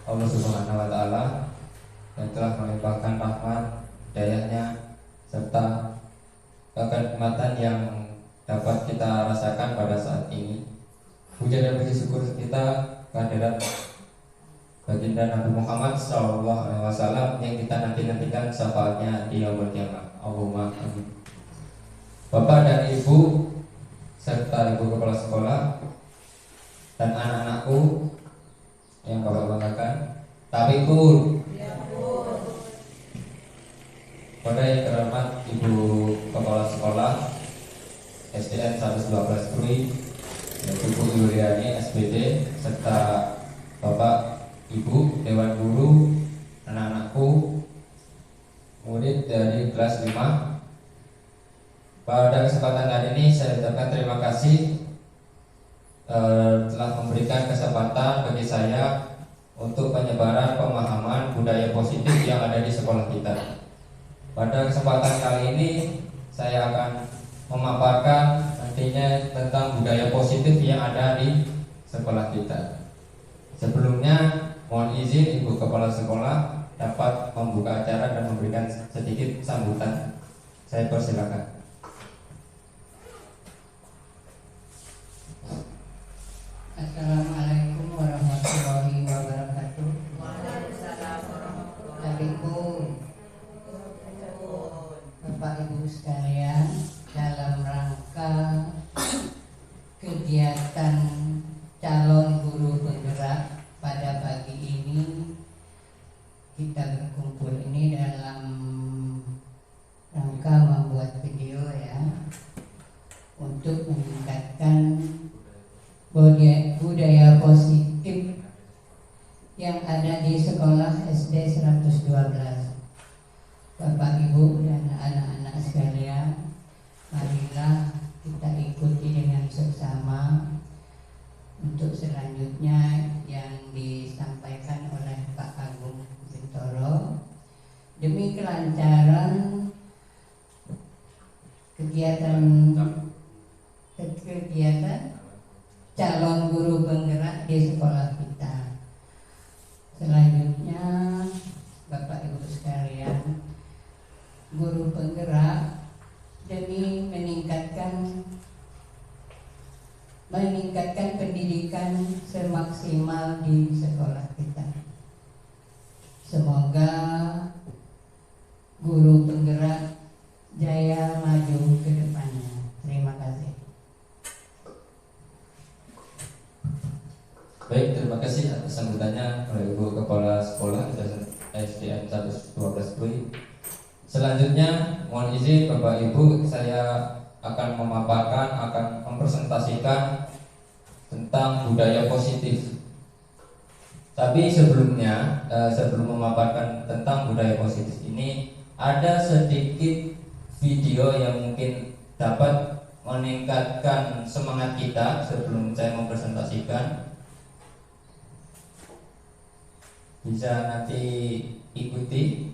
Allah Subhanahu wa Ta'ala yang telah melimpahkan rahmat, hidayahnya serta kenikmatan yang dapat kita rasakan pada saat ini. Puja dan puji syukur kita kehadirat baginda Nabi Muhammad SAW yang kita nantikan syafaatnya di yaumul kiamat. Allahumma amin. Bapak dan Ibu serta Ibu Kepala Sekolah dan anak-anakku yang Bapak banggakan, tapi pun pada yang terhormat Ibu Kepala Sekolah SDN 112 Krui, Ibu Yuliani SPD, serta Bapak Ibu Dewan Guru, anak-anakku, murid dari kelas 5. Pada kesempatan hari ini saya ucapkan terima kasih telah memberikan kesempatan bagi saya untuk penyebaran pemahaman budaya positif yang ada di sekolah kita. Pada kesempatan kali ini saya akan memaparkan nantinya tentang budaya positif yang ada di sekolah kita. Sebelumnya mohon izin Ibu Kepala Sekolah dapat membuka acara dan memberikan sedikit sambutan. Saya persilakan. Assalamualaikum warahmatullahi wabarakatuh. Waalaikumsalam warahmatullahi Assalamualaikum Bapak Ibu sekalian, dalam rangka kegiatan calon guru penggerak pada pagi ini, kita berkumpul ini dalam rangka membuat video ya, untuk meningkatkan budaya positif yang ada di sekolah SD 112. Bapak Ibu dan anak-anak sekalian, marilah kita ikuti dengan seksama untuk selanjutnya yang disampaikan oleh Pak Agung Bintoro demi kelancaran kegiatan calon guru penggerak di sekolah kita. Selanjutnya, Bapak Ibu sekalian, guru penggerak demi meningkatkan pendidikan semaksimal di sekolah kita. Semoga guru penggerak jaya maju ke depannya. Terima kasih. Baik, terima kasih atas sambutannya oleh Ibu Kepala Sekolah SDN 112 Krui. Selanjutnya, mohon izin Bapak Ibu, saya akan mempresentasikan tentang budaya positif. Tapi sebelumnya, sebelum memaparkan tentang budaya positif ini, ada sedikit video yang mungkin dapat meningkatkan semangat kita sebelum saya mempresentasikan. Bisa nanti ikuti.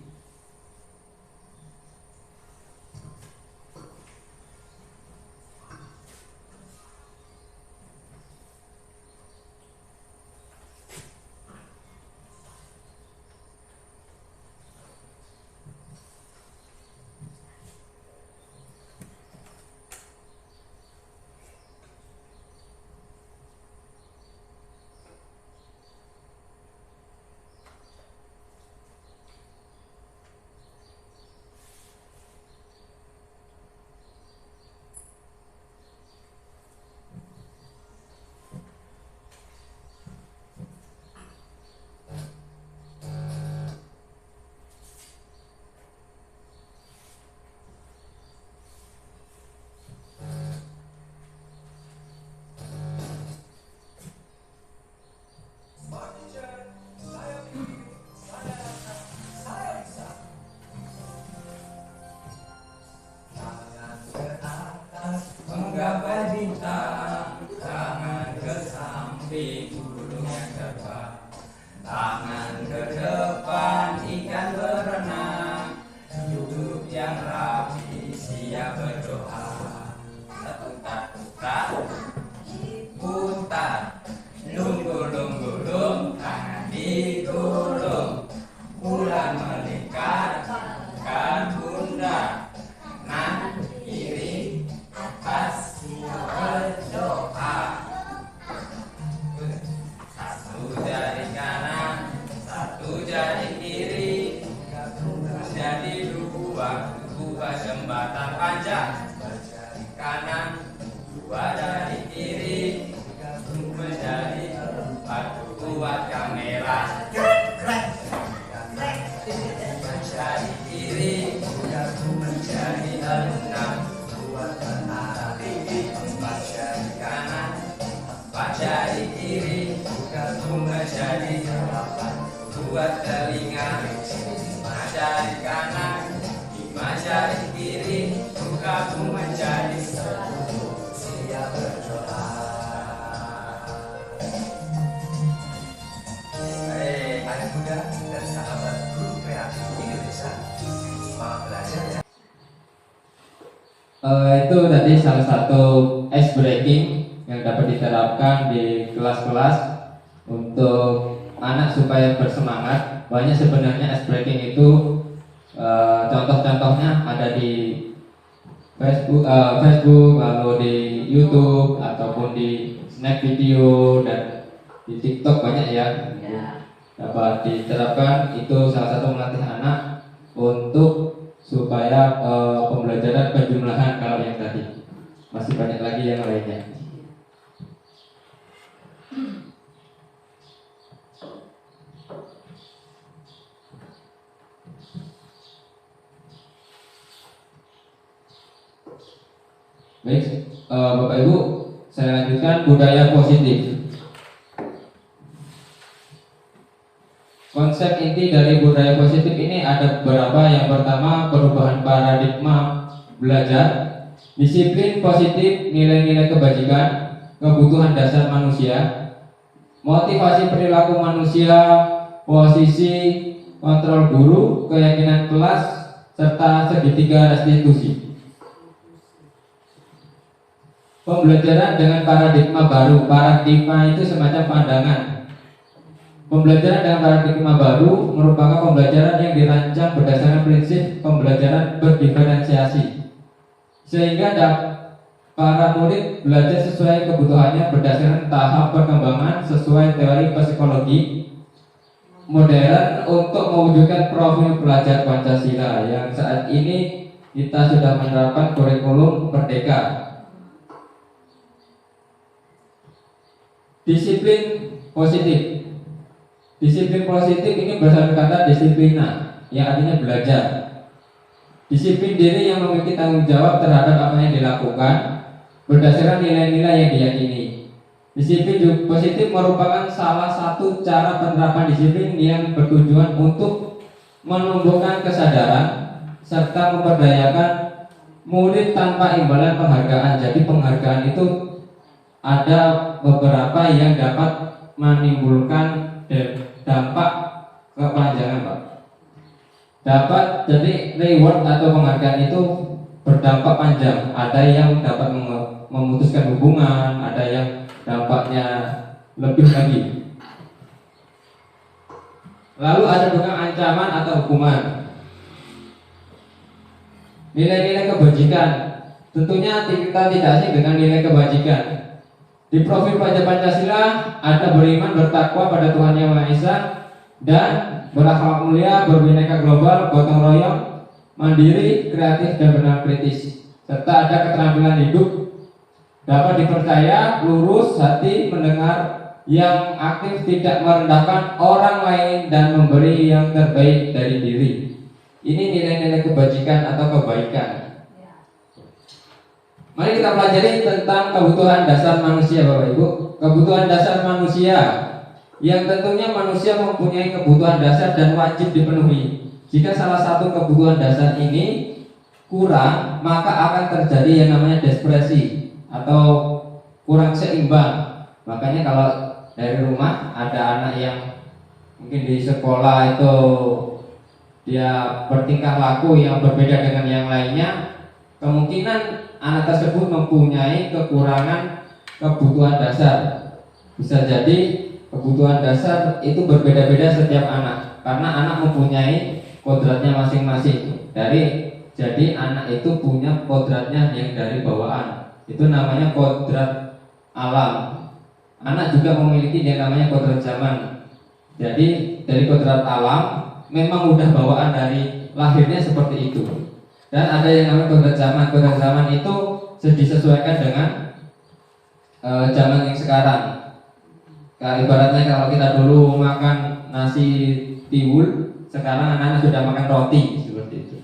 bebas. Krek. Mencari diri, bukan ku mencari enam. Buat menara tinggi, empat jari kanan. Empat jari kiri, bukan ku menjadi delapan. Buat telinga, lima jari kanan, lima jari kiri, bukan ku menjadi sepuluh. Siap berdoa. Anak muda dan sahabat guru kreatif Indonesia, selamat belajar ya. Itu tadi salah satu ice breaking yang dapat diterapkan di kelas-kelas untuk anak supaya bersemangat. Banyak sebenarnya ice breaking itu contoh-contohnya ada di Facebook, lalu di YouTube ataupun di Snack Video dan di TikTok banyak ya. Dapat diterapkan, itu salah satu melatih anak untuk supaya pembelajaran penjumlahan kalau yang tadi. Masih banyak lagi yang lainnya. Baik, Bapak Ibu, saya lanjutkan budaya positif. Konsep inti dari budaya positif ini ada beberapa. Yang pertama, perubahan paradigma belajar, disiplin positif, nilai-nilai kebajikan, kebutuhan dasar manusia, motivasi perilaku manusia, posisi kontrol guru, keyakinan kelas, serta segitiga restitusi. Pembelajaran dengan paradigma baru. Paradigma itu semacam pandangan. Pembelajaran dengan paradigma baru merupakan pembelajaran yang dirancang berdasarkan prinsip pembelajaran berdiferensiasi, sehingga para murid belajar sesuai kebutuhannya berdasarkan tahap perkembangan sesuai teori psikologi modern untuk mewujudkan profil pelajar Pancasila yang saat ini kita sudah menerapkan kurikulum Merdeka. Disiplin positif. Disiplin positif ini berasal dari kata disiplina, yang artinya belajar. Disiplin diri yang memiliki tanggung jawab terhadap apa yang dilakukan berdasarkan nilai-nilai yang diyakini. Disiplin positif merupakan salah satu cara penerapan disiplin yang bertujuan untuk menumbuhkan kesadaran serta memberdayakan murid tanpa imbalan penghargaan. Jadi penghargaan itu ada beberapa yang dapat menimbulkan dampak kepanjangan, Pak. Dapat, jadi reward atau penghargaan itu berdampak panjang. Ada yang dapat memutuskan hubungan, ada yang dampaknya lebih lagi. Lalu ada juga ancaman atau hukuman. Nilai-nilai kebajikan. Tentunya kita tidak asing dengan nilai kebajikan. Di profil pelajar Pancasila ada beriman, bertakwa pada Tuhan Yang Maha Esa, dan berakhlak mulia, berbineka global, gotong royong, mandiri, kreatif, dan benar kritis. Serta ada keterampilan hidup, dapat dipercaya, lurus hati, mendengar, yang aktif, tidak merendahkan orang lain, dan memberi yang terbaik dari diri. Ini nilai-nilai kebajikan atau kebaikan. Mari kita pelajari tentang kebutuhan dasar manusia, Bapak Ibu. Kebutuhan dasar manusia yang tentunya manusia mempunyai kebutuhan dasar dan wajib dipenuhi. Jika salah satu kebutuhan dasar ini kurang, maka akan terjadi yang namanya depresi atau kurang seimbang. Makanya kalau dari rumah ada anak yang mungkin di sekolah itu dia bertingkah laku yang berbeda dengan yang lainnya, kemungkinan anak tersebut mempunyai kekurangan kebutuhan dasar. Bisa jadi kebutuhan dasar itu berbeda-beda setiap anak, karena anak mempunyai kodratnya masing-masing. Jadi anak itu punya kodratnya yang dari bawaan. Itu namanya kodrat alam. Anak juga memiliki yang namanya kodrat zaman. Jadi dari kodrat alam memang udah bawaan dari lahirnya seperti itu. Dan ada yang namanya kodrat zaman. Kodrat zaman itu disesuaikan dengan zaman yang sekarang. Ibaratnya kalau kita dulu makan nasi tiwul, sekarang anak-anak sudah makan roti, seperti itu.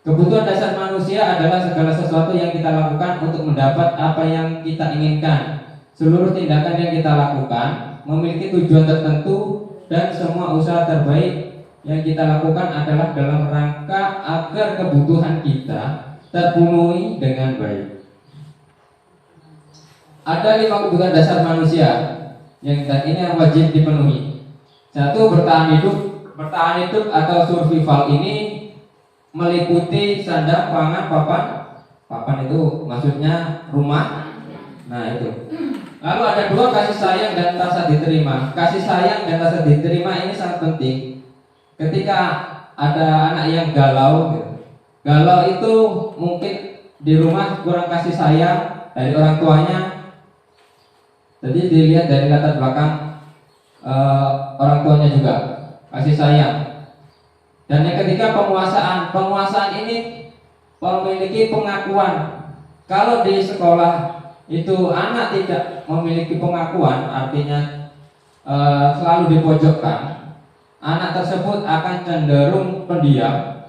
Kebutuhan dasar manusia adalah segala sesuatu yang kita lakukan untuk mendapat apa yang kita inginkan. Seluruh tindakan yang kita lakukan memiliki tujuan tertentu, dan semua usaha terbaik yang kita lakukan adalah dalam rangka agar kebutuhan kita terpenuhi dengan baik. Ada 5 kebutuhan dasar manusia yang ini yang wajib dipenuhi. 1. Bertahan hidup. Bertahan hidup atau survival ini meliputi sandang, pangan, papan. Papan itu maksudnya rumah. Nah itu. Lalu ada 2, kasih sayang dan rasa diterima. Kasih sayang dan rasa diterima ini sangat penting. Ketika ada anak yang galau, galau itu mungkin di rumah kurang kasih sayang dari orang tuanya. Jadi dilihat dari latar belakang orang tuanya juga, kasih sayang. Dan yang ketiga penguasaan. Penguasaan ini memiliki pengakuan. Kalau di sekolah itu anak tidak memiliki pengakuan, artinya selalu dipojokkan, anak tersebut akan cenderung pendiam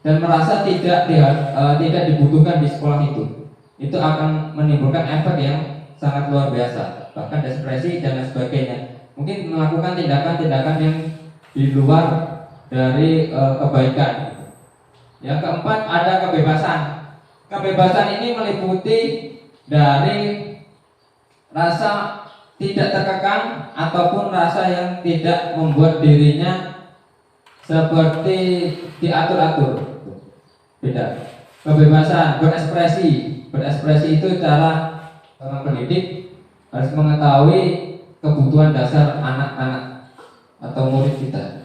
dan merasa tidak dibutuhkan di sekolah itu. Itu akan menimbulkan efek yang sangat luar biasa, bahkan depresi dan lain sebagainya. Mungkin melakukan tindakan-tindakan yang di luar dari kebaikan. Yang keempat ada kebebasan. Kebebasan ini meliputi dari rasa tidak terkekang ataupun rasa yang tidak membuat dirinya seperti diatur-atur. Beda. Kebebasan berekspresi. Berekspresi itu cara orang pendidik harus mengetahui kebutuhan dasar anak-anak atau murid kita.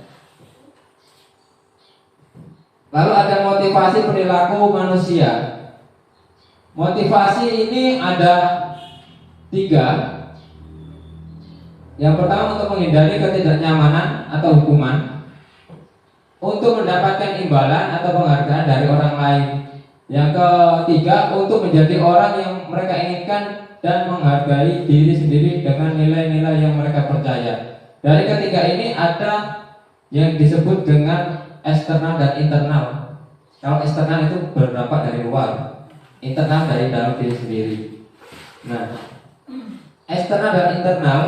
Lalu ada motivasi perilaku manusia. Motivasi ini ada 3. Yang pertama untuk menghindari ketidaknyamanan atau hukuman, untuk mendapatkan imbalan atau penghargaan dari orang lain. Yang ketiga untuk menjadi orang yang mereka inginkan dan menghargai diri sendiri dengan nilai-nilai yang mereka percaya. Dari ketiga ini ada yang disebut dengan eksternal dan internal. Kalau eksternal itu berdampak dari luar, internal dari dalam diri sendiri. Nah, eksternal dan internal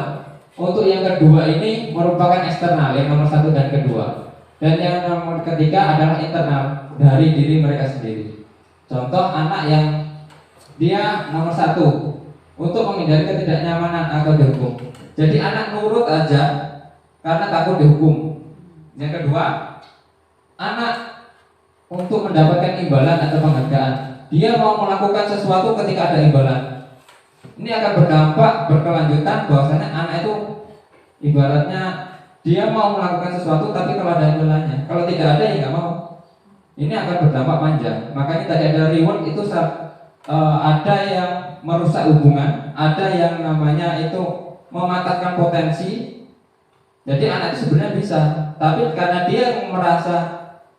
untuk yang kedua ini merupakan eksternal, yang nomor 1 dan kedua. Dan yang nomor ketiga adalah internal dari diri mereka sendiri. Contoh anak yang dia nomor 1 untuk menghindari ketidaknyamanan atau dihukum. Jadi anak nurut aja karena takut dihukum. Yang kedua, anak untuk mendapatkan imbalan atau penghargaan. Dia mau melakukan sesuatu ketika ada imbalan. Ini akan berdampak berkelanjutan bahwasanya anak itu ibaratnya dia mau melakukan sesuatu tapi kalau ada imbalannya. Kalau tidak ada ya nggak mau. Ini akan berdampak panjang. Makanya tadi ada reward itu ada yang merusak hubungan, ada yang namanya itu mematahkan potensi. Jadi anak itu sebenarnya bisa, tapi karena dia merasa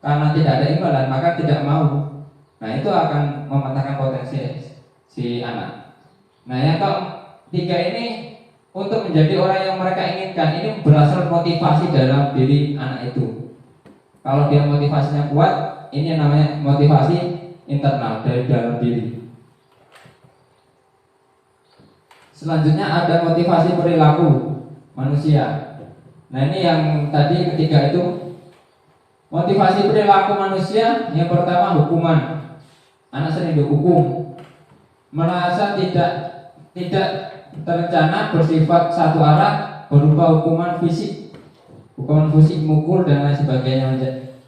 karena tidak ada imbalan maka tidak mau. Nah itu akan mematahkan potensi si anak. Nah yang ketiga ini untuk menjadi orang yang mereka inginkan, ini berasal motivasi dalam diri anak itu. Kalau dia motivasinya kuat, ini yang namanya motivasi internal dari dalam diri. Selanjutnya ada motivasi perilaku manusia. Nah ini yang tadi ketiga itu motivasi perilaku manusia. Yang pertama hukuman. Anak sering dihukum, merasa tidak terencana, bersifat satu arah, berupa hukuman fisik, mukul dan lain sebagainya,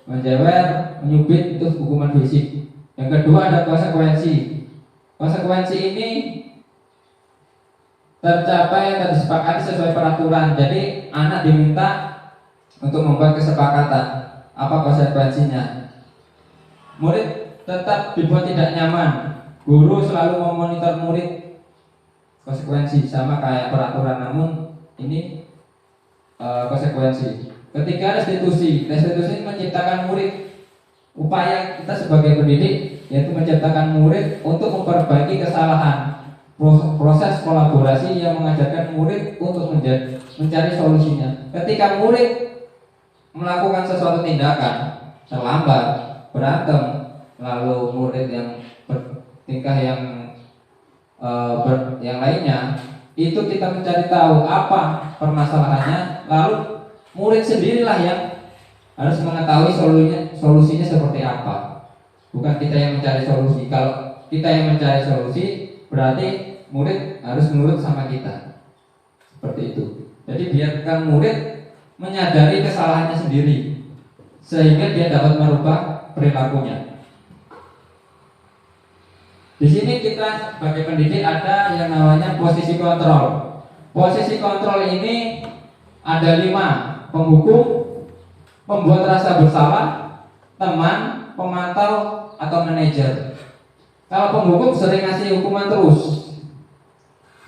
menjewer, menyubit, itu hukuman fisik. Yang kedua ada konsekuensi. Konsekuensi ini tercapai atau disepakati sesuai peraturan. Jadi anak diminta untuk membuat kesepakatan. Apa konsekuensinya? Murid tetap dibuat tidak nyaman. Guru selalu memonitor murid. Konsekuensi sama kayak peraturan, namun ini konsekuensi. Ketiga restitusi. Restitusi menciptakan murid. Upaya kita sebagai pendidik yaitu menciptakan murid untuk memperbaiki kesalahan. Proses kolaborasi yang mengajarkan murid untuk mencari solusinya. Ketika murid melakukan sesuatu tindakan terlambat, berantem, lalu murid yang bertingkah yang lainnya, itu kita mencari tahu apa permasalahannya, lalu murid sendirilah yang harus mengetahui solusinya seperti apa. Bukan kita yang mencari solusi. Kalau kita yang mencari solusi, berarti murid harus nurut sama kita. Seperti itu. Jadi biarkan murid menyadari kesalahannya sendiri, sehingga dia dapat merubah perilakunya. Di sini kita sebagai pendidik ada yang namanya posisi kontrol. Posisi kontrol ini ada 5: penghukum, pembuat rasa bersalah, teman, pemantau, atau manajer. Kalau penghukum sering ngasih hukuman terus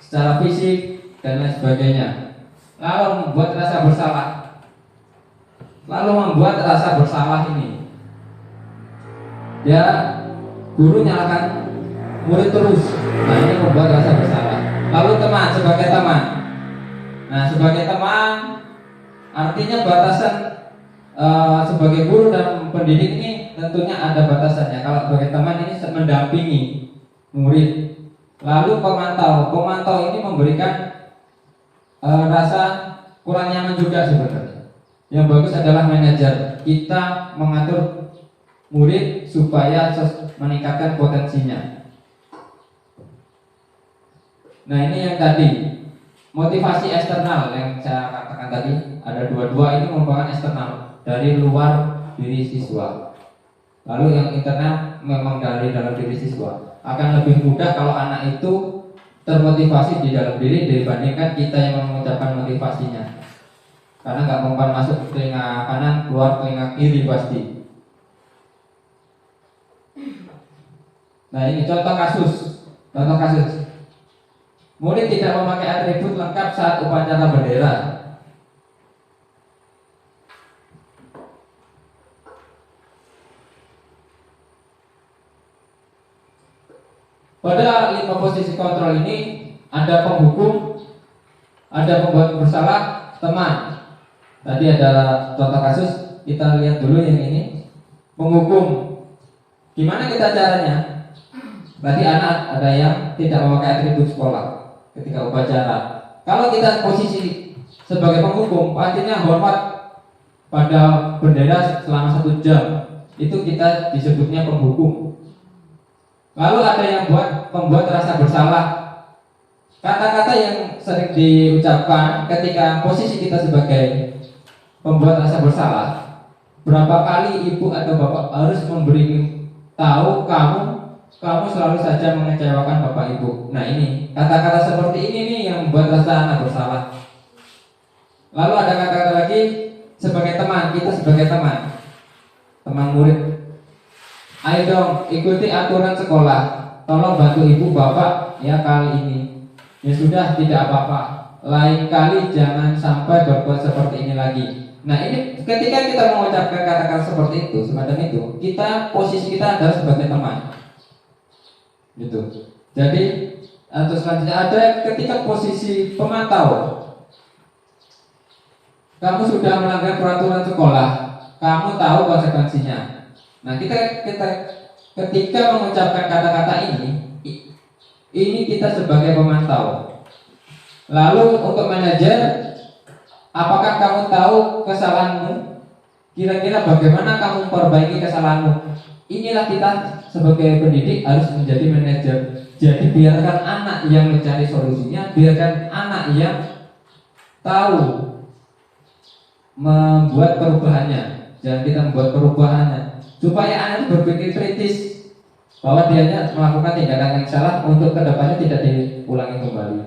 secara fisik dan lain sebagainya. Lalu membuat rasa bersalah ini, ya guru nyalakan murid terus. Nah, ini membuat rasa bersalah. Lalu teman, sebagai teman. Nah, sebagai teman artinya batasan sebagai guru dan pendidik ini tentunya ada batasannya. Kalau sebagai teman ini mendampingi murid. Lalu pemantau ini memberikan rasa kurang nyaman juga sebenarnya. Yang bagus adalah manajer. Kita mengatur murid supaya meningkatkan potensinya. Nah, ini yang tadi motivasi eksternal yang saya katakan tadi, ada dua ini merupakan eksternal dari luar diri siswa. Lalu yang internal memang dari dalam diri siswa. Akan lebih mudah kalau anak itu termotivasi di dalam diri dibandingkan kita yang mengucapkan motivasinya. Karena nggak mempan masuk telinga kanan, keluar telinga kiri pasti. Nah, ini contoh kasus. Murid tidak memakai atribut lengkap saat upacara bendera. Pada 5 posisi kontrol ini ada penghukum, ada pembuat bersalah, teman. Tadi ada contoh kasus, kita lihat dulu yang ini. Penghukum. Gimana kita caranya? Tadi anak ada yang tidak memakai atribut sekolah ketika upacara. Kalau kita posisi sebagai penghukum, pastinya hormat pada bendera selama 1 jam. Itu kita disebutnya penghukum. Lalu ada yang membuat rasa bersalah. Kata-kata yang sering diucapkan ketika posisi kita sebagai pembuat rasa bersalah. Berapa kali ibu atau bapak harus memberi tahu kamu selalu saja mengecewakan bapak ibu. Nah, ini kata-kata seperti ini nih yang membuat rasa anak bersalah. Lalu ada kata-kata lagi sebagai teman, kita sebagai teman murid. Ayo dong, ikuti aturan sekolah. Tolong bantu ibu bapak ya kali ini. Ya sudah, tidak apa-apa. Lain kali jangan sampai berbuat seperti ini lagi. Nah, ini ketika kita mengucapkan kata-kata seperti itu, semacam itu, posisi kita adalah sebagai teman. Gitu. Jadi, atau selanjutnya ada ketika posisi pemantau. Kamu sudah melanggar peraturan sekolah, kamu tahu konsekuensinya. Nah, kita ketika mengucapkan kata-kata ini kita sebagai pemantau. Lalu untuk manajer, apakah kamu tahu kesalahanmu? Kira-kira bagaimana kamu memperbaiki kesalahanmu? Inilah kita sebagai pendidik harus menjadi manajer. Jadi biarkan anak yang mencari solusinya, biarkan anak yang tahu membuat perubahannya. Jangan kita membuat perubahannya. Supaya anak itu berpikir kritis bahwa dia melakukan tindakan yang salah untuk kedepannya tidak diulangi kembali.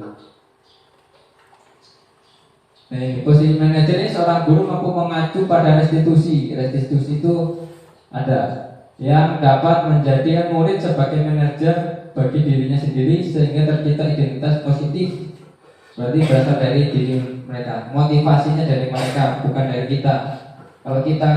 Nah, posisi manajer ini seorang guru mampu mengacu pada restitusi. Restitusi itu ada yang dapat menjadikan murid sebagai manajer bagi dirinya sendiri sehingga tercipta identitas positif. Berarti berasal dari diri mereka, motivasinya dari mereka, bukan dari kita. Kalau kita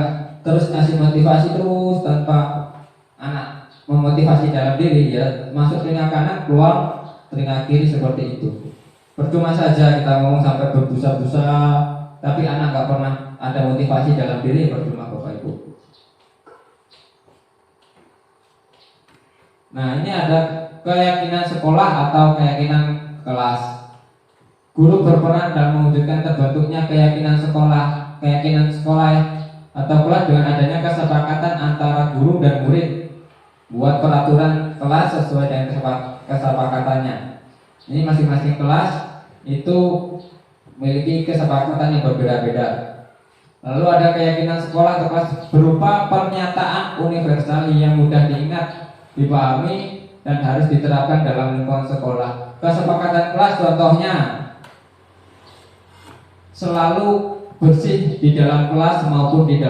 terus ngasih motivasi terus tanpa anak memotivasi dalam diri, ya masuk telinga kanan, keluar telinga kiri seperti itu. Percuma saja kita ngomong sampai berbusa-busa, tapi anak nggak pernah ada motivasi dalam diri, percuma Bapak Ibu. Nah, ini ada keyakinan sekolah atau keyakinan kelas. Guru berperan dalam mewujudkan terbentuknya keyakinan sekolah atau kelas dengan adanya kesepakatan antara guru dan murid buat peraturan kelas sesuai dengan kesepakatannya. Ini masing-masing kelas itu memiliki kesepakatan yang berbeda-beda. Lalu ada keyakinan sekolah atau kelas berupa pernyataan universal yang mudah diingat, dipahami, dan harus diterapkan dalam lingkungan sekolah. Kesepakatan kelas contohnya selalu bersih di dalam kelas maupun di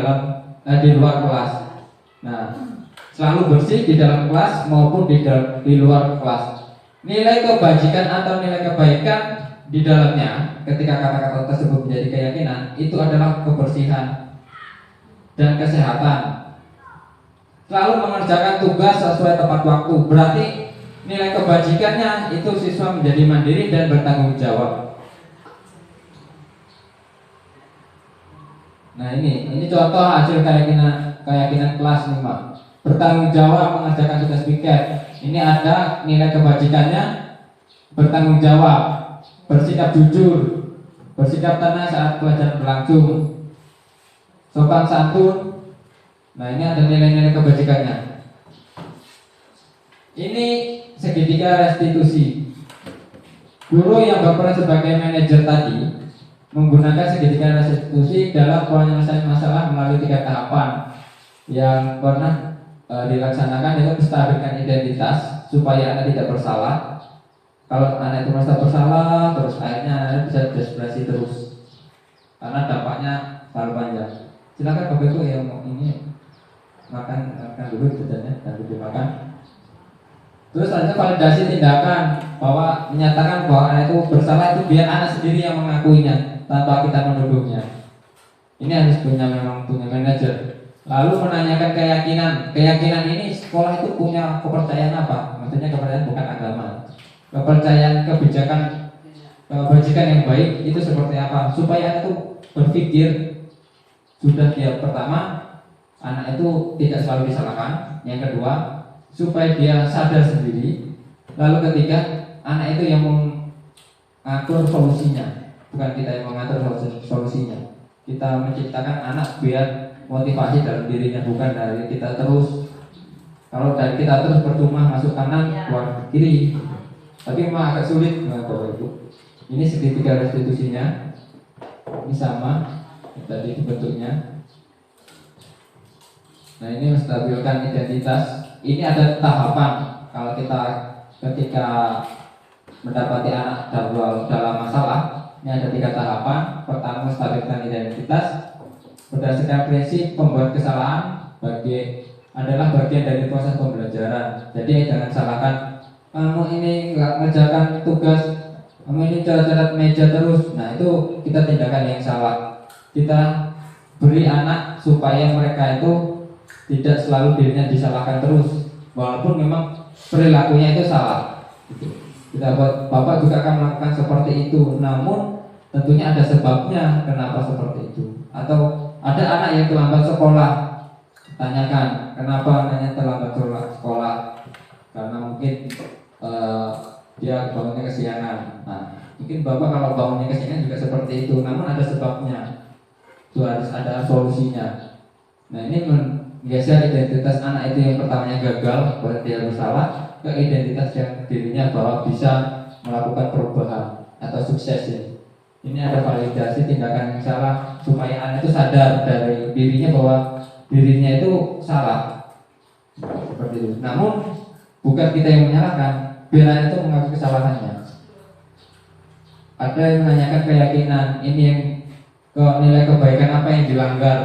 luar kelas. Nah, selalu bersih di dalam kelas maupun di luar kelas. Nilai kebajikan atau nilai kebaikan di dalamnya ketika kata-kata tersebut menjadi keyakinan itu adalah kebersihan dan kesehatan. Selalu mengerjakan tugas sesuai tepat waktu. Berarti nilai kebajikannya itu siswa menjadi mandiri dan bertanggung jawab. Nah, ini contoh hasil keyakinan kelas 5. Bertanggung jawab mengerjakan tugas piket. Ini ada nilai kebajikannya, bertanggung jawab, bersikap jujur, bersikap tenang saat pelajaran berlangsung, sopan santun. Nah, ini ada nilai-nilai kebajikannya. Ini segitiga restitusi. Guru yang berperan sebagai manajer tadi menggunakan segitiga restitusi dalam penyelesaian masalah melalui 3 tahapan yang pernah dilaksanakan, yaitu menstabilkan identitas supaya anak tidak bersalah. Kalau anak itu merasa bersalah, terus akhirnya anak bisa desperasi terus karena dampaknya terlalu panjang. Silakan Bapak Ibu yang mau ini makan dulu jajannya dan dimakan. Terus ada validasi tindakan, bahwa menyatakan bahwa anak itu bersalah itu biar anak sendiri yang mengakuinya tanpa kita menuduhnya. Ini harus punya manajer. Lalu menanyakan keyakinan ini sekolah itu punya kepercayaan apa? Maksudnya kepercayaan bukan agama. Kepercayaan kebajikan yang baik itu seperti apa? Supaya anak itu berpikir sudah dia pertama, anak itu tidak selalu disalahkan. Yang kedua, supaya dia sadar sendiri. Lalu ketiga, anak itu yang mengatur solusinya, bukan kita yang mengatur solusinya. Kita menciptakan anak biar motivasi dalam dirinya, bukan dari kita terus. Kalau dari kita terus percuma, masuk kanan keluar kiri, tapi memang agak sulit. Nah, Bapak Ibu, ini segitiga restitusinya, ini sama tadi bentuknya. Nah, ini menstabilkan identitas. Ini ada tahapan. Kalau kita ketika mendapati anak dalam masalah, ini ada 3 tahapan. Pertama, menstabilkan identitas berdasarkan prinsip pembuat kesalahan adalah bagian dari proses pembelajaran. Jadi jangan salahkan, kamu ini nggak mengerjakan tugas, kamu ini coret-coret meja terus. Nah, itu kita tindakan yang salah. Kita beri anak supaya mereka itu tidak selalu dirinya disalahkan terus, walaupun memang perilakunya itu salah. Kita Bapak juga akan melakukan seperti itu, namun tentunya ada sebabnya kenapa seperti itu. Atau ada anak yang terlambat sekolah, tanyakan kenapa anaknya terlambat sekolah, karena mungkin dia bangunnya kesiangan. Nah, mungkin Bapak kalau bangunnya kesiangan juga seperti itu, namun ada sebabnya. Itu harus ada solusinya. Nah, ini menggeser identitas anak itu yang pertamanya gagal, berarti dia bersalah, ke identitas yang dirinya bahwa bisa melakukan perubahan atau sukses ya. Ini ada validasi tindakan yang salah supaya anak itu sadar dari dirinya bahwa dirinya itu salah. Seperti itu. Namun bukan kita yang menyalahkan, biar anak itu mengaku kesalahannya. Ada yang menanyakan keyakinan, ini yang nilai kebaikan apa yang dilanggar.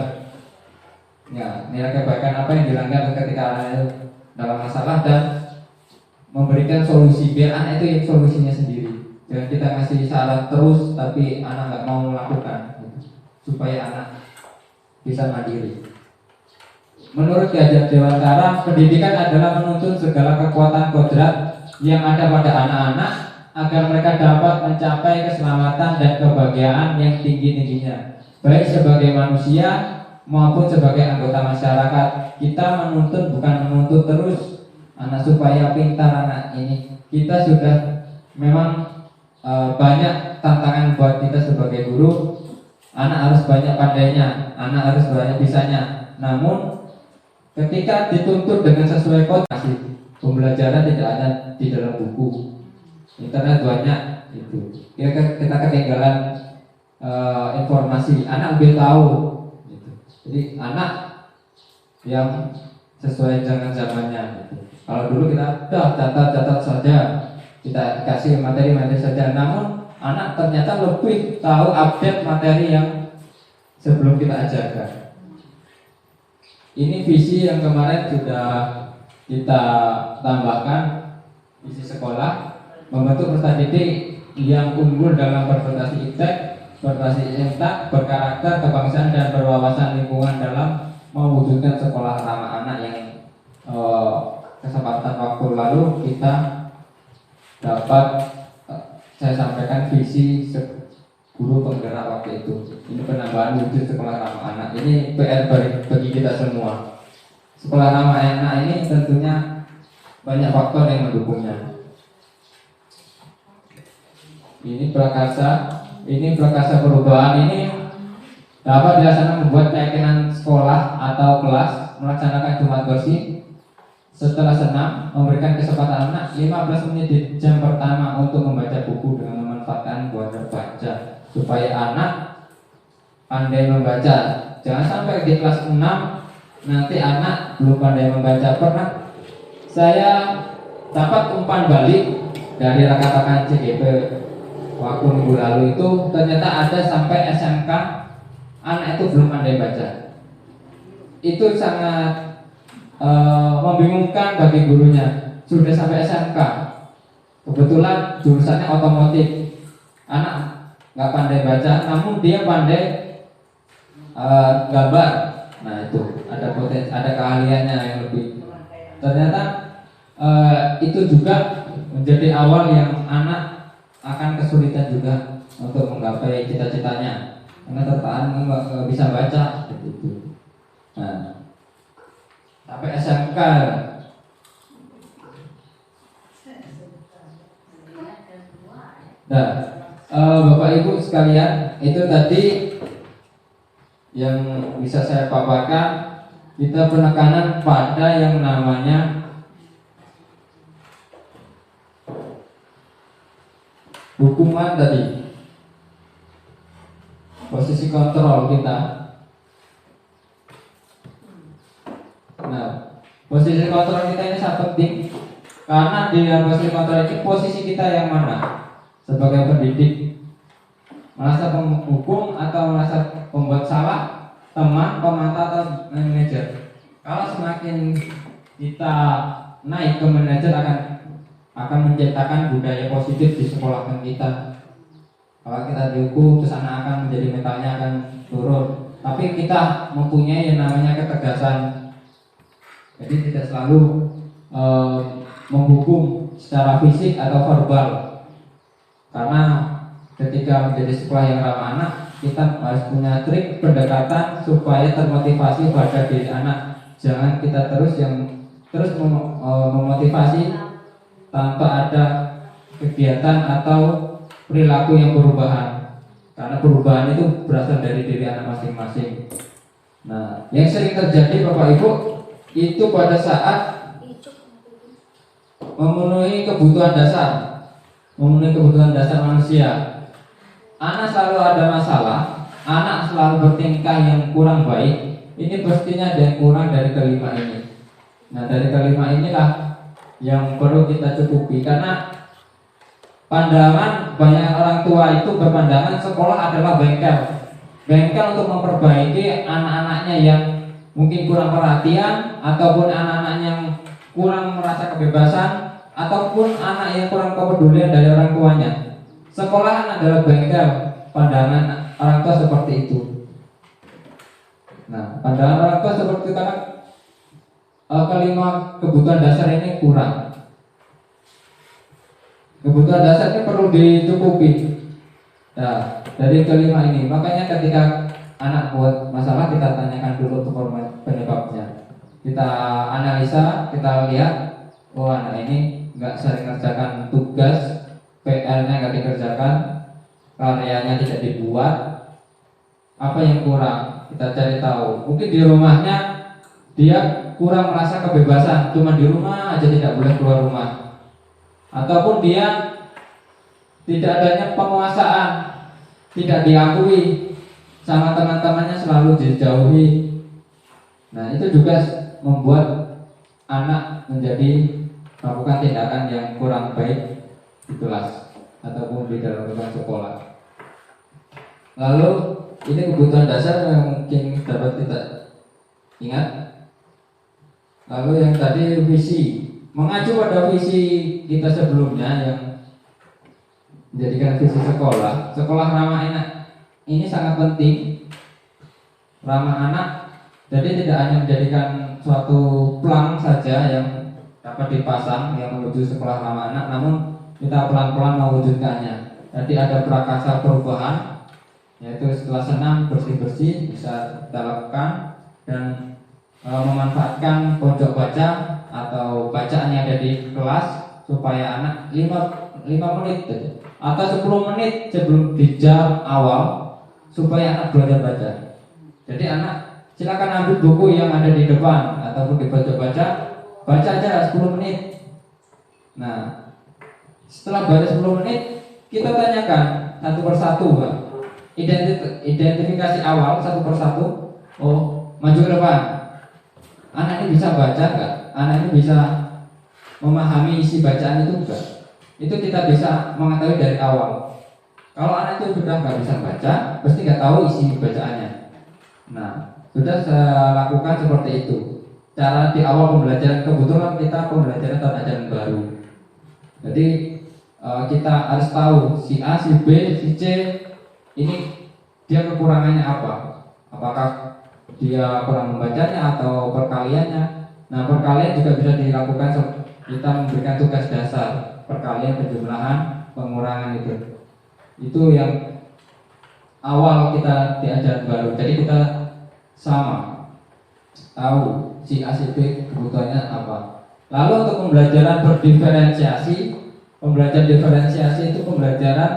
Ya, nilai kebaikan apa yang dilanggar ketika anak itu dalam masalah, dan memberikan solusi biar anak itu yang solusinya sendiri. Jangan kita ngasih syarat terus tapi anak nggak mau melakukan, supaya anak bisa mandiri. Menurut Ki Hajar Dewantara, pendidikan adalah menuntun segala kekuatan kodrat yang ada pada anak-anak agar mereka dapat mencapai keselamatan dan kebahagiaan yang tinggi-tingginya, baik sebagai manusia maupun sebagai anggota masyarakat. Kita menuntut bukan menuntut terus anak supaya pintar anak ini. Kita sudah memang banyak tantangan buat kita sebagai guru. Anak harus banyak pandainya, anak harus banyak bisanya. Namun ketika dituntut dengan sesuai kode, pembelajaran tidak ada di dalam buku. Internet banyak itu. Kita ketinggalan informasi. Anak lebih tahu. Gitu. Jadi anak yang sesuai dengan zamannya. Gitu. Kalau dulu kita catat saja, kita kasih materi saja. Namun anak ternyata lebih tahu update materi yang sebelum kita ajarkan. Ini visi yang kemarin sudah kita tambahkan, visi sekolah membentuk peserta didik yang unggul dalam berprestasi iptek, berprestasi intak, berkarakter, kebangsaan dan berwawasan lingkungan dalam mewujudkan sekolah ramah anak yang kesempatan waktu lalu kita dapat saya sampaikan visi guru penggerak waktu itu. Ini penambahan wujud sekolah ramah anak. Ini PR bagi kita semua. Sekolah ramah anak ini tentunya banyak faktor yang mendukungnya. Ini prakasa perubahan ini dapat dilaksanakan membuat keyakinan sekolah atau kelas melaksanakan Jumat bersih setelah senam, memberikan kesempatan anak 15 menit di jam pertama untuk membaca buku dengan memanfaatkan wadah baca supaya anak pandai membaca. Jangan sampai di kelas 6 nanti anak belum pandai membaca. Pernah saya dapat umpan balik dari rekan-rekan CGP waktu minggu lalu itu, ternyata ada sampai SMK anak itu belum pandai baca. Itu sangat membingungkan bagi gurunya. Sudah sampai SMK, kebetulan jurusannya otomotif, anak nggak pandai baca, namun dia pandai gambar. Nah itu ada potensi, ada keahliannya yang lebih. Ternyata itu juga menjadi awal yang anak akan kesulitan juga untuk menggapai cita-citanya karena tertahan nggak bisa baca gitu. Nah, sampai SMK. Nah, Bapak Ibu sekalian, itu tadi yang bisa saya paparkan. Kita penekanan pada yang namanya hukuman tadi, posisi kontrol kita. Nah, posisi kontrol kita ini sangat penting karena di dalam posisi kontrol ini posisi kita yang mana sebagai pendidik, merasa penghukum atau merasa pembuat salah, teman, pemantau atau manajer. Kalau semakin kita naik ke manajer akan menciptakan budaya positif di sekolah kita. Kalau kita dihukum, terus anak akan menjadi mentalnya akan turun. Tapi kita mempunyai yang namanya ketegasan. Jadi tidak selalu menghukum secara fisik atau verbal. Karena ketika menjadi sekolah yang ramah anak, kita harus punya trik pendekatan supaya termotivasi pada diri anak. Jangan kita terus memotivasi tanpa ada kegiatan atau perilaku yang perubahan, karena perubahan itu berasal dari diri anak masing-masing. Nah, yang sering terjadi Bapak Ibu itu pada saat memenuhi kebutuhan dasar manusia. Anak selalu ada masalah, anak selalu bertingkah yang kurang baik. Ini pastinya ada yang kurang dari kelima ini. Nah, dari kelima inilah yang perlu kita cukupi, karena pandangan banyak orang tua itu berpandangan sekolah adalah bengkel untuk memperbaiki anak-anaknya yang mungkin kurang perhatian, ataupun anak-anak yang kurang merasa kebebasan, ataupun anak yang kurang kepedulian dari orang tuanya. Sekolah adalah bengkel, pandangan orang tua seperti itu. Nah, pandangan orang tua seperti itu karena kelima kebutuhan dasar ini kurang. Kebutuhan dasar ini perlu dicukupi. Nah, dari kelima ini, makanya ketika anak buat masalah kita tanyakan dulu untuk penyebabnya. Kita analisa, kita lihat, oh anak ini nggak sering kerjakan tugas, PR-nya nggak dikerjakan, karyanya tidak dibuat, apa yang kurang? Kita cari tahu. Mungkin di rumahnya dia kurang merasa kebebasan, cuma di rumah aja tidak boleh keluar rumah, ataupun dia tidak adanya penguasaan, tidak diakui sama teman-temannya, selalu dijauhi. Nah, itu juga membuat anak menjadi melakukan tindakan yang kurang baik di kelas ataupun di dalam lingkungan sekolah. Lalu ini kebutuhan dasar yang mungkin dapat kita ingat. Lalu yang tadi visi, mengacu pada visi kita sebelumnya yang menjadikan visi sekolah ramah anak ini sangat penting. Ramah anak, jadi tidak hanya menjadikan suatu plang saja yang dapat dipasang yang menuju sekolah ramah anak, namun kita pelan-pelan mewujudkannya. Jadi ada prakasa perubahan, yaitu setelah senam bersih-bersih bisa kita lakukan, dan memanfaatkan pojok baca atau bacaan yang ada di kelas supaya anak 5 menit atau 10 menit sebelum di jam awal supaya anak belajar baca. Jadi anak silakan ambil buku yang ada di depan ataupun di pojok baca aja 10 menit. Nah, setelah baca 10 menit kita tanyakan satu persatu, Pak. Identifikasi awal satu persatu. Oh, maju ke depan. Anak ini bisa baca enggak? Anak ini bisa memahami isi bacaan itu enggak? Itu kita bisa mengetahui dari awal. Kalau anak itu sudah nggak bisa baca, pasti nggak tahu isi bacaannya. Nah, sudah saya lakukan seperti itu. Cara di awal pembelajaran, kebetulan kita pembelajaran tahun ajaran baru. Jadi kita harus tahu si A, si B, si C ini dia kekurangannya apa? Apakah dia kurang membacanya atau perkaliannya? Nah, perkalian juga bisa dilakukan. Kita memberikan tugas dasar perkalian, penjumlahan, pengurangan itu yang awal kita di ajaran baru. Jadi kita sama tahu si A, si B kebutuhannya apa. Lalu untuk pembelajaran berdiferensiasi, pembelajaran diferensiasi itu pembelajaran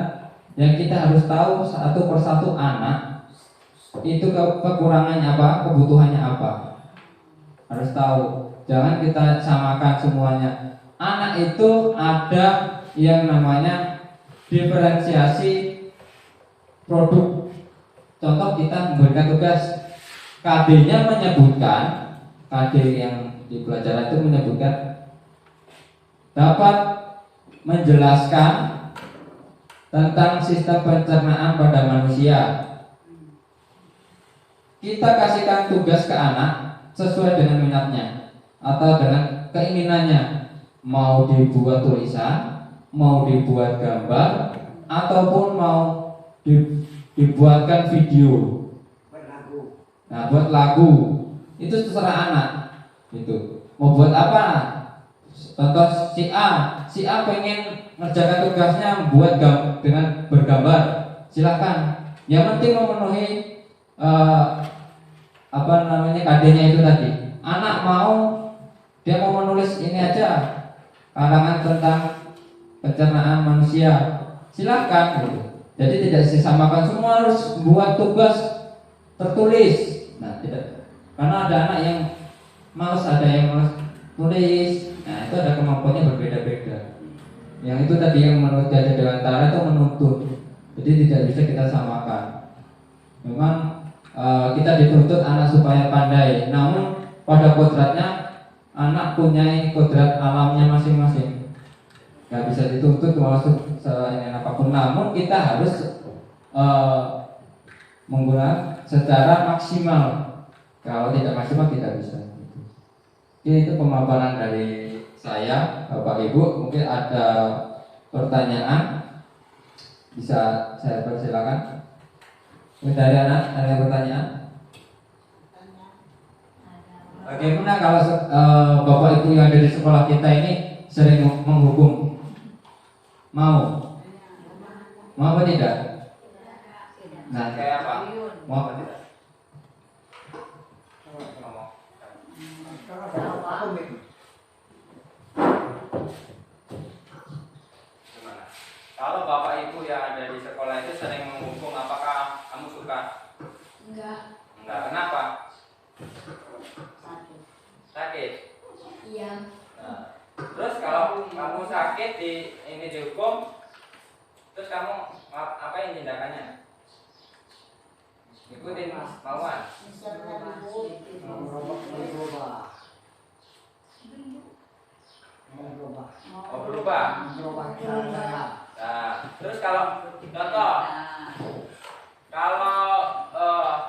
yang kita harus tahu satu persatu anak itu kekurangannya apa, kebutuhannya apa. Harus tahu. Jangan kita samakan semuanya. Anak itu ada yang namanya diferensiasi produk. Contoh, kita memberikan tugas, KD-nya menyebutkan, KD yang di pelajaran itu menyebutkan dapat menjelaskan tentang sistem pencernaan pada manusia. Kita kasihkan tugas ke anak sesuai dengan minatnya atau dengan keinginannya, mau dibuat tulisan, mau dibuat gambar, ataupun mau dibuatkan video. Nah, buat lagu itu terserah anak. Itu mau buat apa? Contoh si A pengen ngerjakan tugasnya buat dengan bergambar, silakan. Yang penting memenuhi KD-nya itu tadi. Anak dia mau menulis ini aja, karangan tentang pencernaan manusia, silakan gitu. Jadi tidak disamakan semua harus buat tugas tertulis. Nah, tidak. Karena ada anak yang malas, ada yang malas tulis. Nah, itu ada kemampuannya berbeda-beda. Yang itu tadi yang menurut Gajah Dewantara itu menuntut. Jadi tidak bisa kita samakan. Memang kita dituntut anak supaya pandai. Namun pada kodratnya anak punya kodrat alamnya masing-masing. Gak bisa dituntut masuk apapun. Namun kita harus menggunakan secara maksimal. Kalau tidak maksimal tidak bisa. Oke, itu pemaparan dari saya, Bapak Ibu. Mungkin ada pertanyaan, bisa saya persilakan. Mungkin dari anak ada yang pertanyaan? Bagaimana kalau Bapak Ibu yang ada di sekolah kita ini sering menghukum? Mau? Mau apa tidak? Nah, kayak apa? Mau apa tidak? Gimana? Kalau bapak ibu yang ada di sekolah itu sering menghukum, apakah kamu suka? Enggak. Enggak. Kenapa? Satu. Sakit. Iya. Nah, terus kalau kamu sakit ini dihukum, terus kamu apa yang tindakannya? Ikutin mauan. Bisa berubah. Oh, berubah. Nah, terus kalau contoh, kalau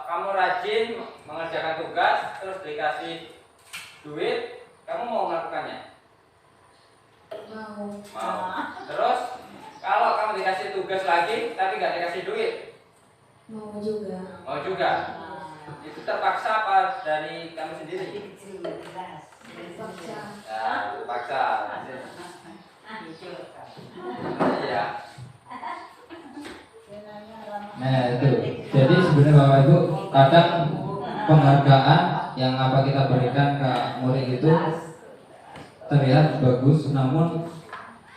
kamu rajin mengerjakan tugas, terus dikasih duit, kamu mau melakukannya? Mau. Terus kalau kamu dikasih tugas lagi, tapi nggak dikasih duit, Mau juga. mau juga? Itu terpaksa apa dari kamu sendiri? Paksa. Ya, terpaksa. Iya. Nah itu, jadi sebenarnya Bapak Ibu kadang penghargaan yang apa kita berikan ke murid itu terlihat bagus, namun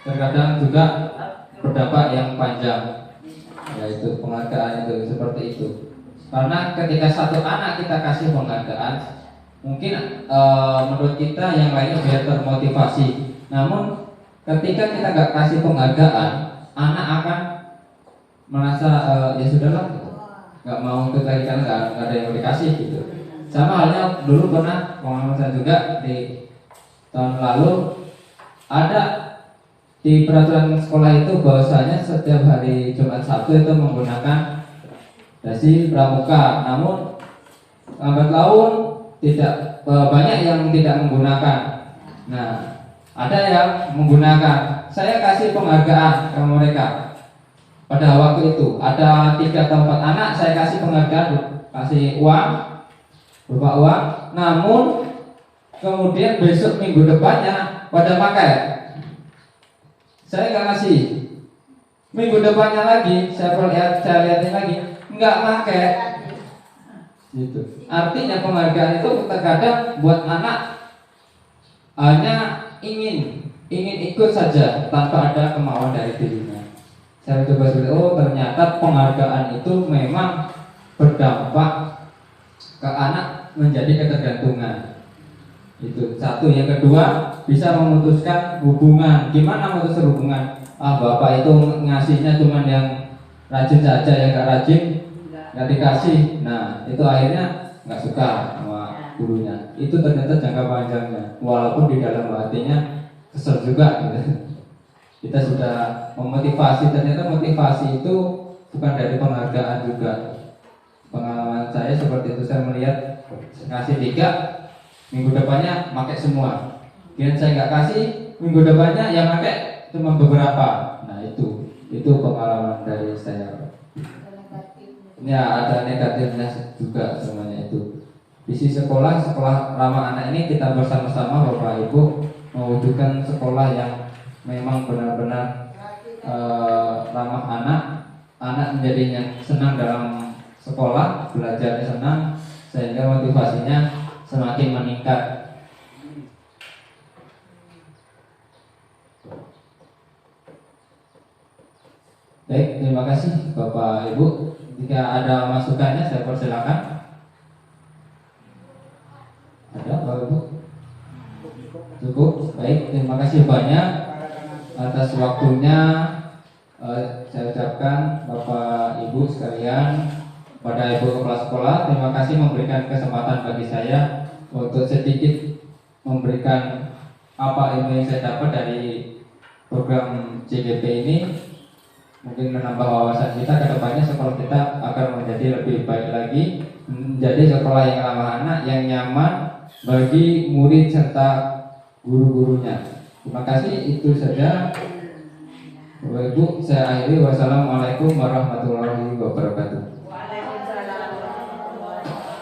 terkadang juga berdampak yang panjang, yaitu penghargaan itu seperti itu. Karena ketika satu anak kita kasih penghargaan, mungkin menurut kita yang lainnya biar termotivasi. Namun ketika kita nggak kasih penghargaan, anak akan merasa ya sudahlah, nggak mau ikut lagi karena nggak ada yang mau dikasih gitu. Sama halnya dulu pernah pengalaman saya juga di tahun lalu, ada di peraturan sekolah itu bahwasanya setiap hari Jumat Sabtu itu menggunakan dasi pramuka. Namun lambat laun tidak banyak yang tidak menggunakan. Nah, ada yang menggunakan. Saya kasih penghargaan ke mereka. Pada waktu itu ada 3 atau 4 anak saya kasih penghargaan, kasih uang, berupa uang. Namun kemudian besok minggu depannya pada pakai, saya nggak kasih. Minggu depannya lagi saya lihatin lagi nggak pakai. Gitu. Artinya penghargaan itu terkadang buat anak hanya ingin ikut saja tanpa ada kemauan dari dirinya. Saya coba seperti ternyata penghargaan itu memang berdampak ke anak menjadi ketergantungan. Itu satu. Yang kedua, bisa memutuskan hubungan. Gimana memutus hubungan? Bapak itu ngasihnya cuman yang rajin saja, yang gak rajin nggak dikasih. Nah, itu akhirnya nggak suka sama gurunya. Itu ternyata jangka panjangnya. Walaupun di dalam hatinya kesel juga gitu. Kita sudah memotivasi, ternyata motivasi itu bukan dari penghargaan juga. Pengalaman saya seperti itu, saya melihat ngasih 3, minggu depannya pakai semua. Kemudian saya nggak kasih, minggu depannya yang pakai cuma beberapa. Nah itu pengalaman dari saya. Ya ada negatifnya juga semuanya itu. Visi sekolah ramah anak ini kita bersama-sama Bapak Ibu mewujudkan sekolah yang memang benar-benar ramah anak menjadinya senang dalam sekolah, belajarnya senang, sehingga motivasinya semakin meningkat. Baik, terima kasih Bapak Ibu. Jika ada masukannya saya persilakan. Ada Bapak Ibu? Cukup. Baik, terima kasih banyak atas waktunya. Saya ucapkan Bapak Ibu sekalian, pada Ibu Kepala Sekolah, terima kasih memberikan kesempatan bagi saya untuk sedikit memberikan apa ilmu yang saya dapat dari program CGP ini. Mungkin menambah wawasan kita ke depannya, sekolah kita akan menjadi lebih baik lagi, menjadi sekolah yang ramah anak, yang nyaman bagi murid serta guru-gurunya. Terima kasih, itu saja. Bapak Ibu, saya akhiri. Wassalamualaikum warahmatullahi wabarakatuh. Waalaikumsalam warahmatullahi wabarakatuh.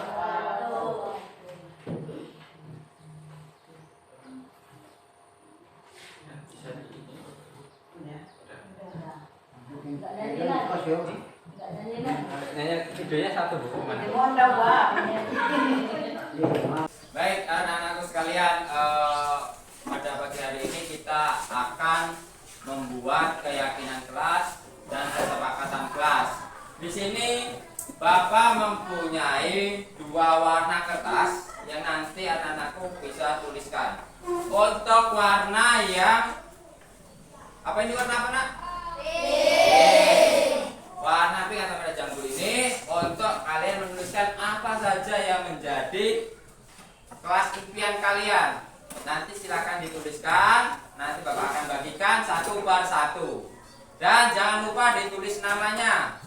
Baik, anak-anakku sekalian, pada pagi hari ini kita akan membuat keyakinan kelas dan kesepakatan kelas. Di sini Bapak mempunyai 2 warna kertas yang nanti anak-anakku bisa tuliskan. Untuk warna yang apa ini warna apa nak? Warna pink atau pada jambu ini untuk kalian menuliskan apa saja yang menjadi kelas impian kalian. Nanti silakan dituliskan. Nanti Bapak akan bagikan satu per satu. Dan jangan lupa ditulis namanya.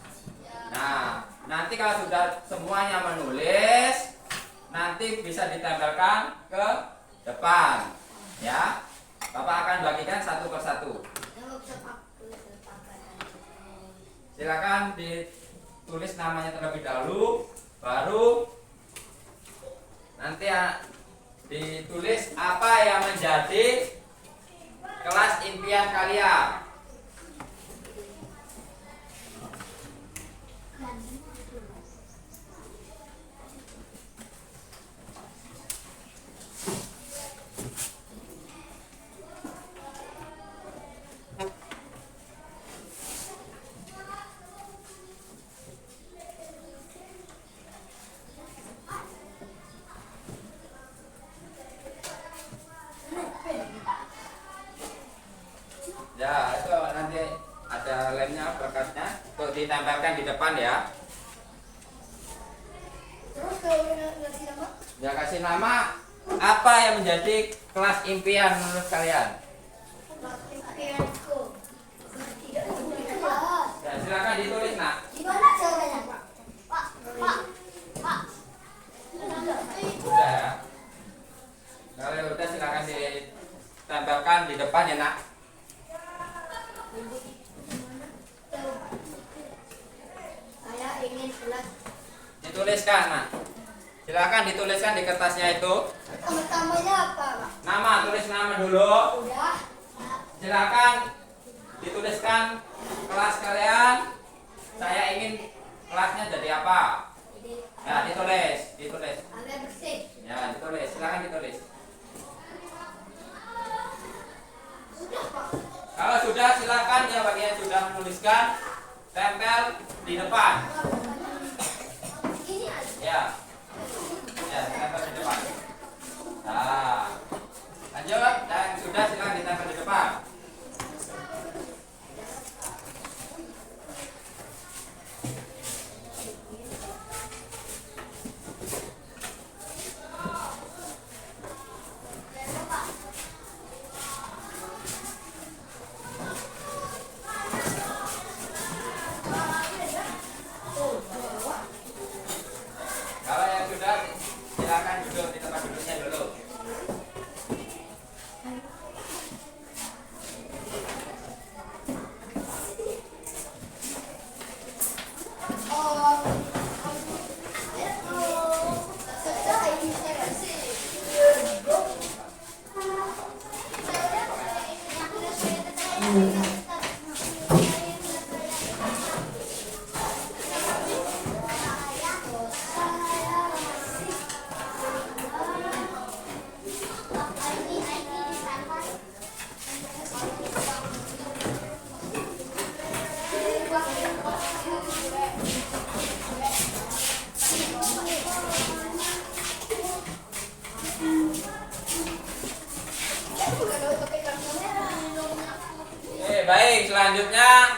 Nah, nanti kalau sudah semuanya menulis, nanti bisa ditempelkan ke depan. Ya, Bapak akan bagikan satu per satu. Silakan ditulis namanya terlebih dahulu, baru nanti ditulis apa yang menjadi kelas impian kalian. Ya, itu nanti ada lemnya, berkasnya untuk ditempelkan di depan ya. Terus kalau ngasih nama? Ya, kasih nama apa yang menjadi kelas impian menurut kalian? Impianku. Tidak jelas. Ya, silakan ditulis nak. Gimana caranya, Pak? Pak. Udah ya. Kalau udah silakan ditempelkan di depan ya nak. Saya ingin kelas. Dituliskan nak. Silakan dituliskan di kertasnya itu. Pertama-tamanya apa, Pak? Nama, tulis nama dulu. Udah. Silakan dituliskan kelas kalian. Saya ingin kelasnya jadi apa? Jadi Ya, ditulis. agak bersih. Ya, ditulis. Silakan ditulis. Sudah, Pak. Kalau sudah, silakan ya bagi yang sudah menuliskan, tempel di depan. Ini aja. Ya, ya, tempel di depan. Nah, lanjut. Dan sudah, silakan ditempel di depan. Kalau yang sudah, silakan duduk di tempat duduknya dulu. Baik, selanjutnya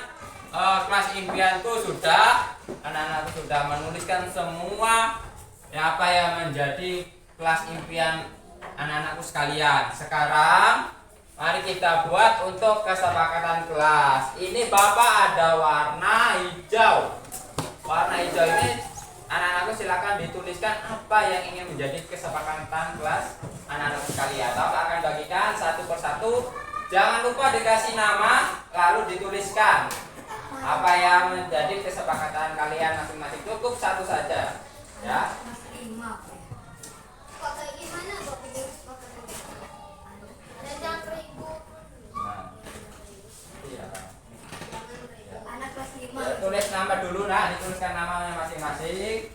kelas impianku sudah, anak-anakku sudah menuliskan semua ya apa yang menjadi kelas impian anak-anakku sekalian. Sekarang mari kita buat untuk kesepakatan kelas. Ini Bapak ada warna hijau. Warna hijau ini anak-anakku silakan dituliskan apa yang ingin menjadi kesepakatan kelas anak-anakku sekalian. Bapak akan bagikan satu persatu. Jangan lupa dikasih nama, lalu dituliskan apa yang menjadi kesepakatan kalian masing-masing. Cukup satu saja, ya. Anak kelas 5. Ya, tulis nama dulu, nah, dituliskan namanya masing-masing.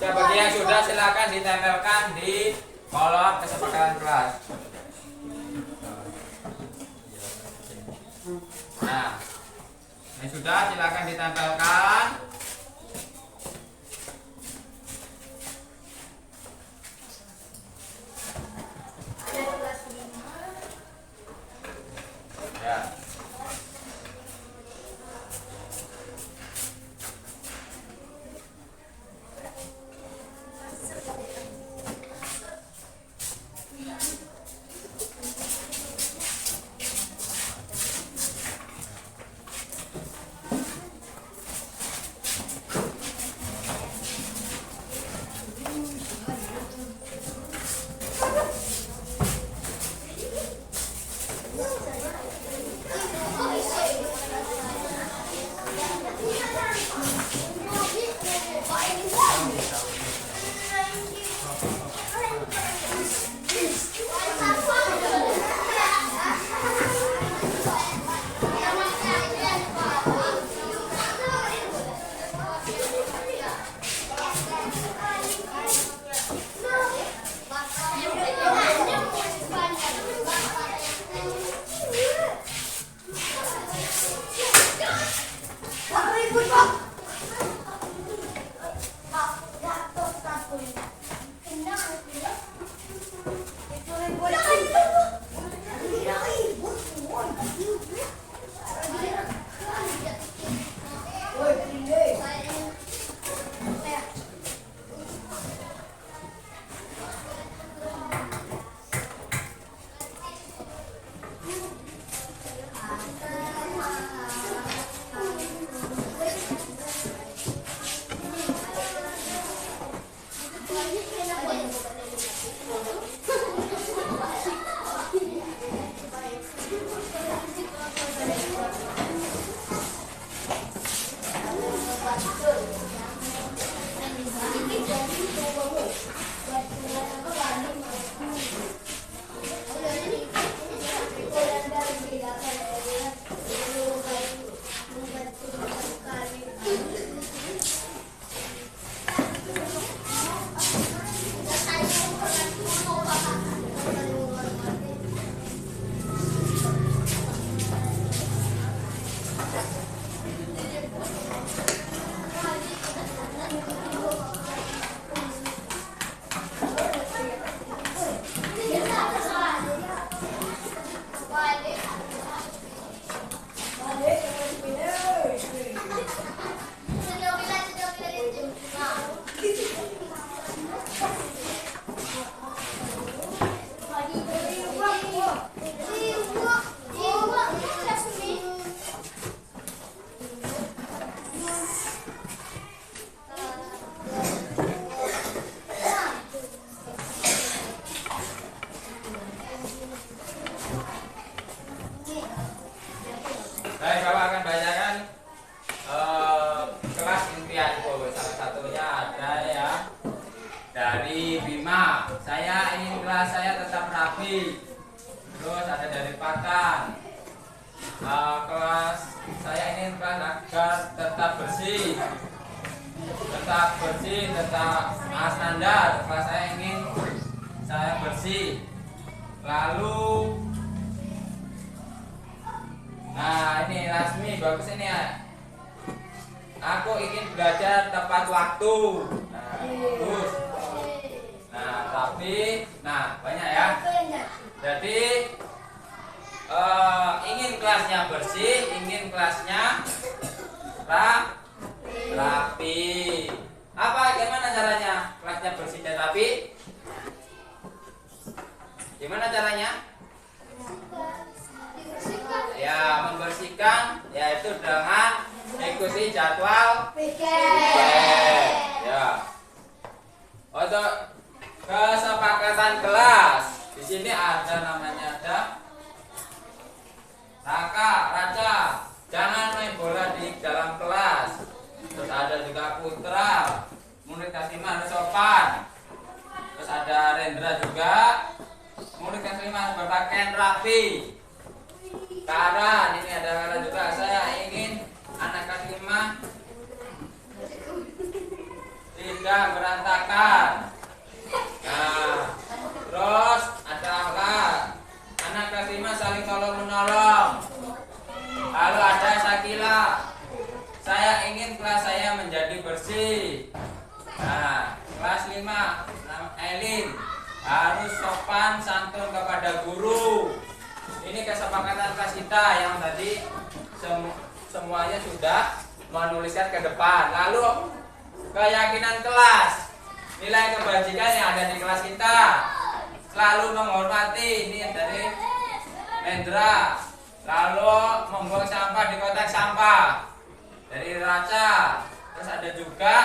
Ya, bagi yang sudah silakan ditempelkan di kolom kesepakatan kelas. Nah, ini sudah silakan ditempelkan. Ada kelas 5. Ya. Baik, Bapak akan bacakan kelas impianku. Salah satunya ada ya dari Bima. Saya ingin kelas saya tetap rapi. Terus ada dari Pakan. Kelas saya ingin kelas agar tetap bersih, tetap standar. Kelas saya ingin saya bersih. Lalu nah ini Lasmi, bagus ini ya. Aku ingin belajar tepat waktu. Nah, bagus. Nah, tapi banyak ya. Jadi ingin kelasnya bersih, ingin kelasnya rapi. Gimana caranya kelasnya bersih dan rapi? Gimana caranya? Ya, membersihkan yaitu dengan ikuti jadwal ya. Untuk kesepakatan kelas, di sini ada namanya Raca, jangan main bola di dalam kelas. Terus ada juga Putra, murid kelas 5 harus sopan. Terus ada Rendra juga, murid kelas 5 harus berpakaian rapi. Karan, ini ada Karan juga. Saya ingin anak kelas 5 tidak berantakan. bersih. Nah, kelas 5 Elin harus sopan santun kepada guru. Ini kesepakatan kelas kita yang tadi semuanya sudah menuliskan ke depan. Lalu keyakinan kelas, nilai kebajikan yang ada di kelas kita, selalu menghormati, ini dari Mendra. Lalu membuang sampah di kotak sampah dari Raca. Terus ada juga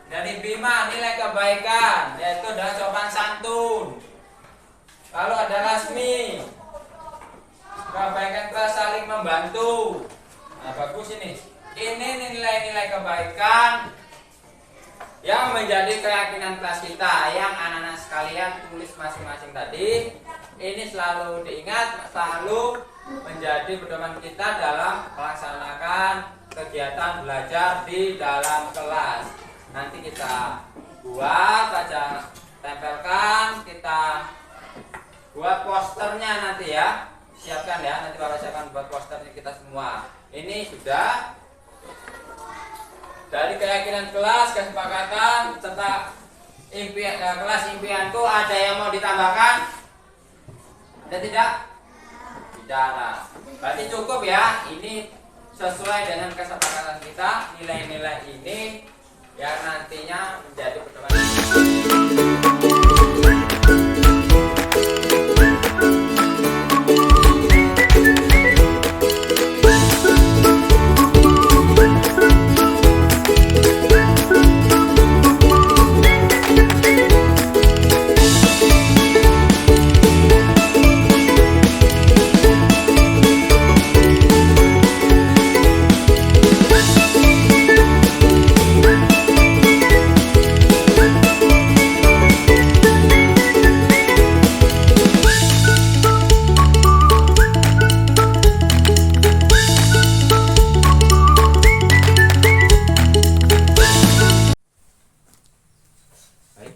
dari Bima, nilai kebaikan yaitu adalah sopan santun. Lalu ada Lasmi, kebaikan kelas saling membantu. Nah, bagus ini. Ini nilai-nilai kebaikan yang menjadi keyakinan kelas kita, yang anak-anak sekalian tulis masing-masing tadi. Ini selalu diingat, selalu menjadi pedoman kita dalam melaksanakan kegiatan belajar di dalam kelas. Nanti kita buat aja, tempelkan, kita buat posternya nanti ya. Siapkan ya, nanti Bapak siapkan buat posternya kita semua. Ini sudah dari keyakinan kelas, kesepakatan serta impian kelas impianku. Ada yang mau ditambahkan? Ada tidak? Tidak. Berarti cukup ya. Ini sesuai dengan kesepakatan kita. Nilai-nilai ini yang nantinya menjadi pedoman.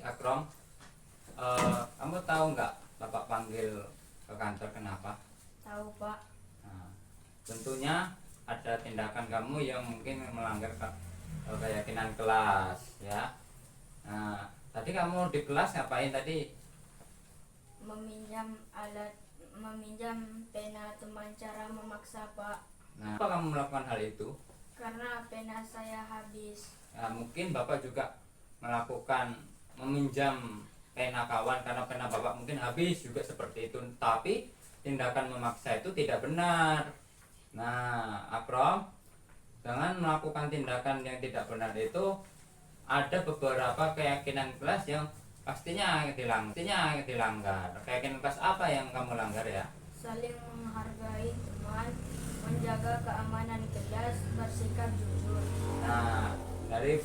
Akrom, kamu tahu nggak Bapak panggil ke kantor kenapa? Tahu Pak. Nah, tentunya ada tindakan kamu yang mungkin melanggar keyakinan kelas ya. Nah, tadi kamu di kelas ngapain tadi? Meminjam pena teman cara memaksa Pak. Nah, apa kamu melakukan hal itu? Karena pena saya habis. Nah, mungkin Bapak juga melakukan meminjam pena kawan karena pena Bapak mungkin habis juga seperti itu, tapi tindakan memaksa itu tidak benar. Nah, Akrom, dengan melakukan tindakan yang tidak benar itu ada beberapa keyakinan kelas yang pastinya dilanggar. Keyakinan kelas apa yang kamu langgar ya? Saling menghargai teman, menjaga keamanan kelas, bersikap jujur. Nah, dari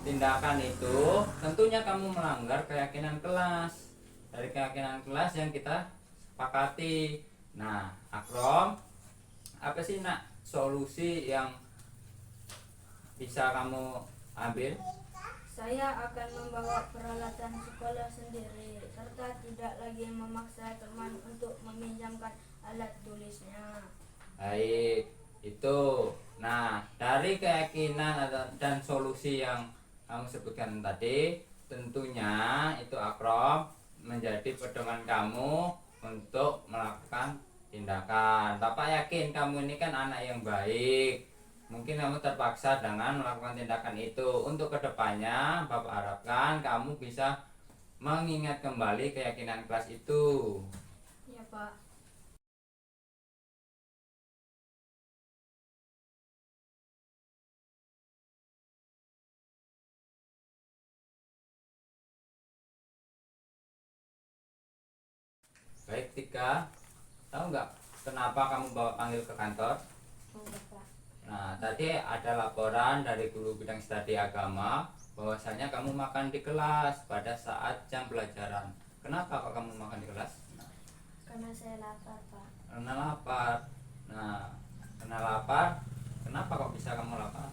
tindakan itu tentunya kamu melanggar keyakinan kelas. Dari keyakinan kelas yang kita sepakati. Nah, Akrom, apa sih nak solusi yang bisa kamu ambil? Saya akan membawa peralatan sekolah sendiri serta tidak lagi memaksa teman untuk meminjamkan alat tulisnya. Baik, itu. Nah, dari keyakinan dan solusi yang kamu sebutkan tadi, tentunya itu Akrom menjadi pedoman kamu untuk melakukan tindakan. Bapak yakin kamu ini kan anak yang baik. Mungkin kamu terpaksa dengan melakukan tindakan itu. Untuk kedepannya Bapak harapkan kamu bisa mengingat kembali keyakinan kelas itu. Ya Pak. Baik, Tika, tahu nggak kenapa kamu bawa panggil ke kantor? Pak. Nah, tadi ada laporan dari guru bidang studi agama bahwasanya kamu makan di kelas pada saat jam pelajaran. Kenapa kok kamu makan di kelas? Karena saya lapar Pak. Karena lapar. Nah, karena lapar, kenapa kok bisa kamu lapar?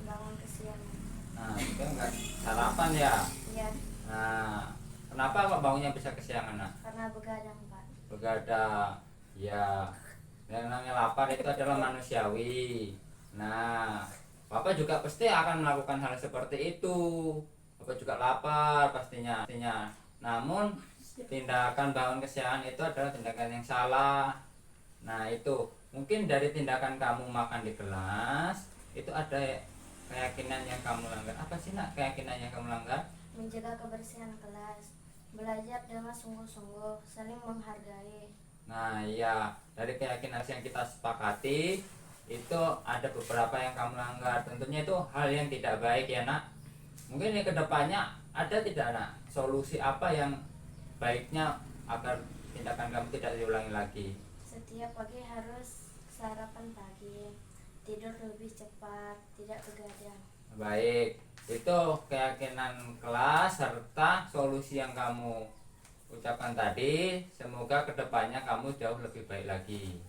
Bangun kesiangan. Nah, itu nggak sarapan ya. Iya. Nah, kenapa kok bangunnya bisa kesiangan? Nah, Karena begadang Pak. begadang. Ya, yang namanya lapar itu adalah manusiawi. Nah, Bapak juga pasti akan melakukan hal seperti itu. Bapak juga lapar pastinya. Namun tindakan bangun kesiangan itu adalah tindakan yang salah. Nah itu mungkin dari tindakan kamu makan di kelas itu ada keyakinan yang kamu langgar. Apa sih nak keyakinan yang kamu langgar? Menjaga kebersihan kelas, belajar dengan sungguh-sungguh, saling menghargai. Nah iya, dari keyakinan yang kita sepakati itu ada beberapa yang kamu langgar. Tentunya itu hal yang tidak baik ya nak. Mungkin ke depannya ada tidak nak solusi apa yang baiknya agar tindakan kamu tidak diulangi lagi? Setiap pagi harus sarapan pagi, tidur lebih cepat, tidak begadang. Baik, itu keyakinan kelas serta solusi yang kamu ucapkan tadi. Semoga kedepannya kamu jauh lebih baik lagi.